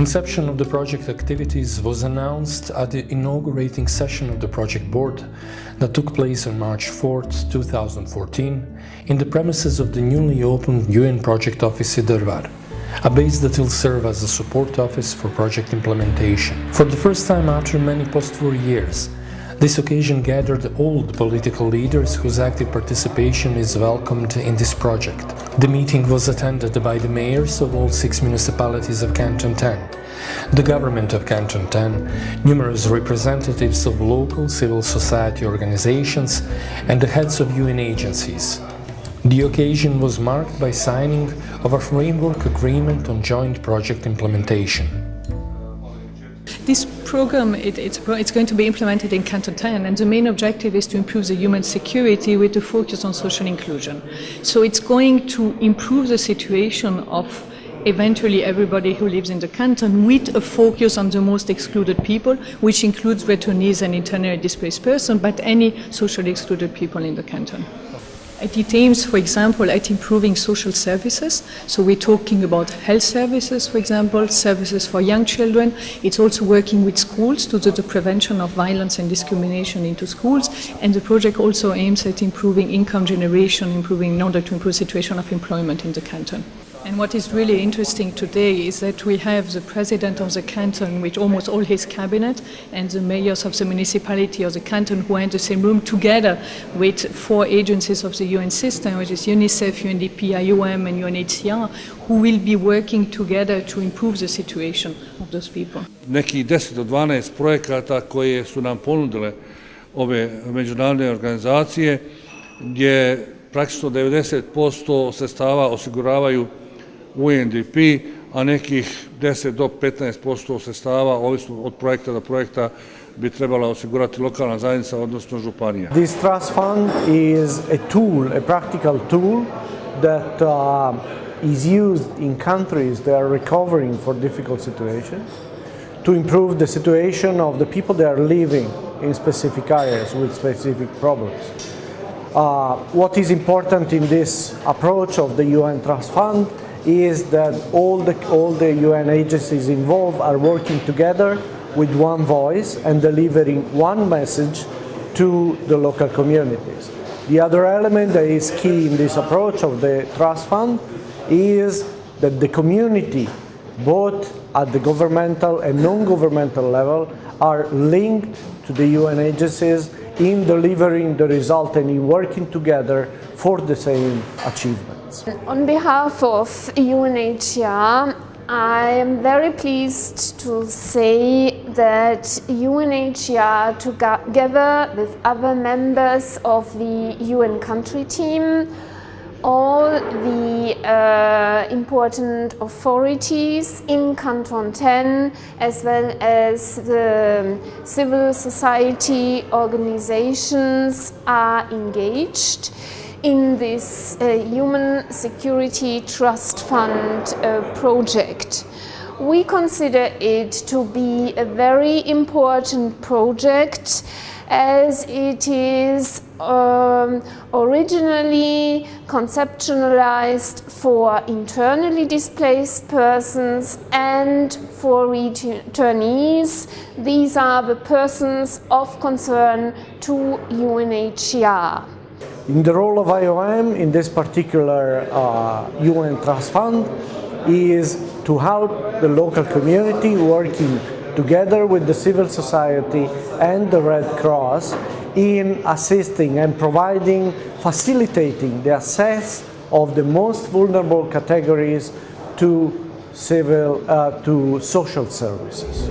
inception of the project activities was announced at the inaugurating session of the project board that took place on March 4, 2014, in the premises of the newly opened UN Project Office in Drvar, a base that will serve as a support office for project implementation. For the first time after many post-war years, this occasion gathered all the political leaders whose active participation is welcomed in this project. The meeting was attended by the mayors of all 6 municipalities of Canton 10, the Government of Canton 10, numerous representatives of local civil society organizations, and the heads of UN agencies. The occasion was marked by signing of a framework agreement on joint project implementation. This program, it's going to be implemented in Canton 10, and the main objective is to improve the human security with a focus on social inclusion. So it's going to improve the situation of eventually everybody who lives in the canton, with a focus on the most excluded people, which includes returnees and internally displaced persons, but any socially excluded people in the canton. It aims, for example, at improving social services. So we're talking about health services, for example, services for young children. It's also working with schools to do the prevention of violence and discrimination into schools. And the project also aims at improving income generation, in order to improve the situation of employment in the canton. And what is really interesting today is that we have the president of the canton with almost all his cabinet, and the mayors of the municipality of the canton who are in the same room, together with 4 agencies of the UN system, which is UNICEF, UNDP, IOM and UNHCR, who will be working together to improve the situation of those people. Neki 10 do 12 projekata koje su nam ponudile ove međunarodne organizacije, gdje praktično 90% sredstava osiguravaju UNDP, a nekih 10 do 15% sredstava, ovisno od projekta do projekta, bi trebala osigurati lokalna zajednica, odnosno županija. This trust fund is a tool, a practical tool that is used in countries that are recovering for difficult situations to improve the situation of the people that are living in specific areas with specific problems. What is important in this approach of the UN Trust Fund is that all the UN agencies involved are working together with one voice and delivering one message to the local communities. The other element that is key in this approach of the Trust Fund is that the community, both at the governmental and non-governmental level, are linked to the UN agencies in delivering the result and in working together for the same achievements. On behalf of UNHCR, I am very pleased to say that UNHCR, together with other members of the UN country team, all the important authorities in Canton 10, as well as the civil society organizations, are engaged in this Human Security Trust Fund project. We consider it to be a very important project, as it is originally conceptualized for internally displaced persons and for returnees. These are the persons of concern to UNHCR. In the role of IOM in this particular UN Trust Fund is to help the local community working together with the civil society and the Red Cross in assisting and providing, facilitating the access of the most vulnerable categories to social services.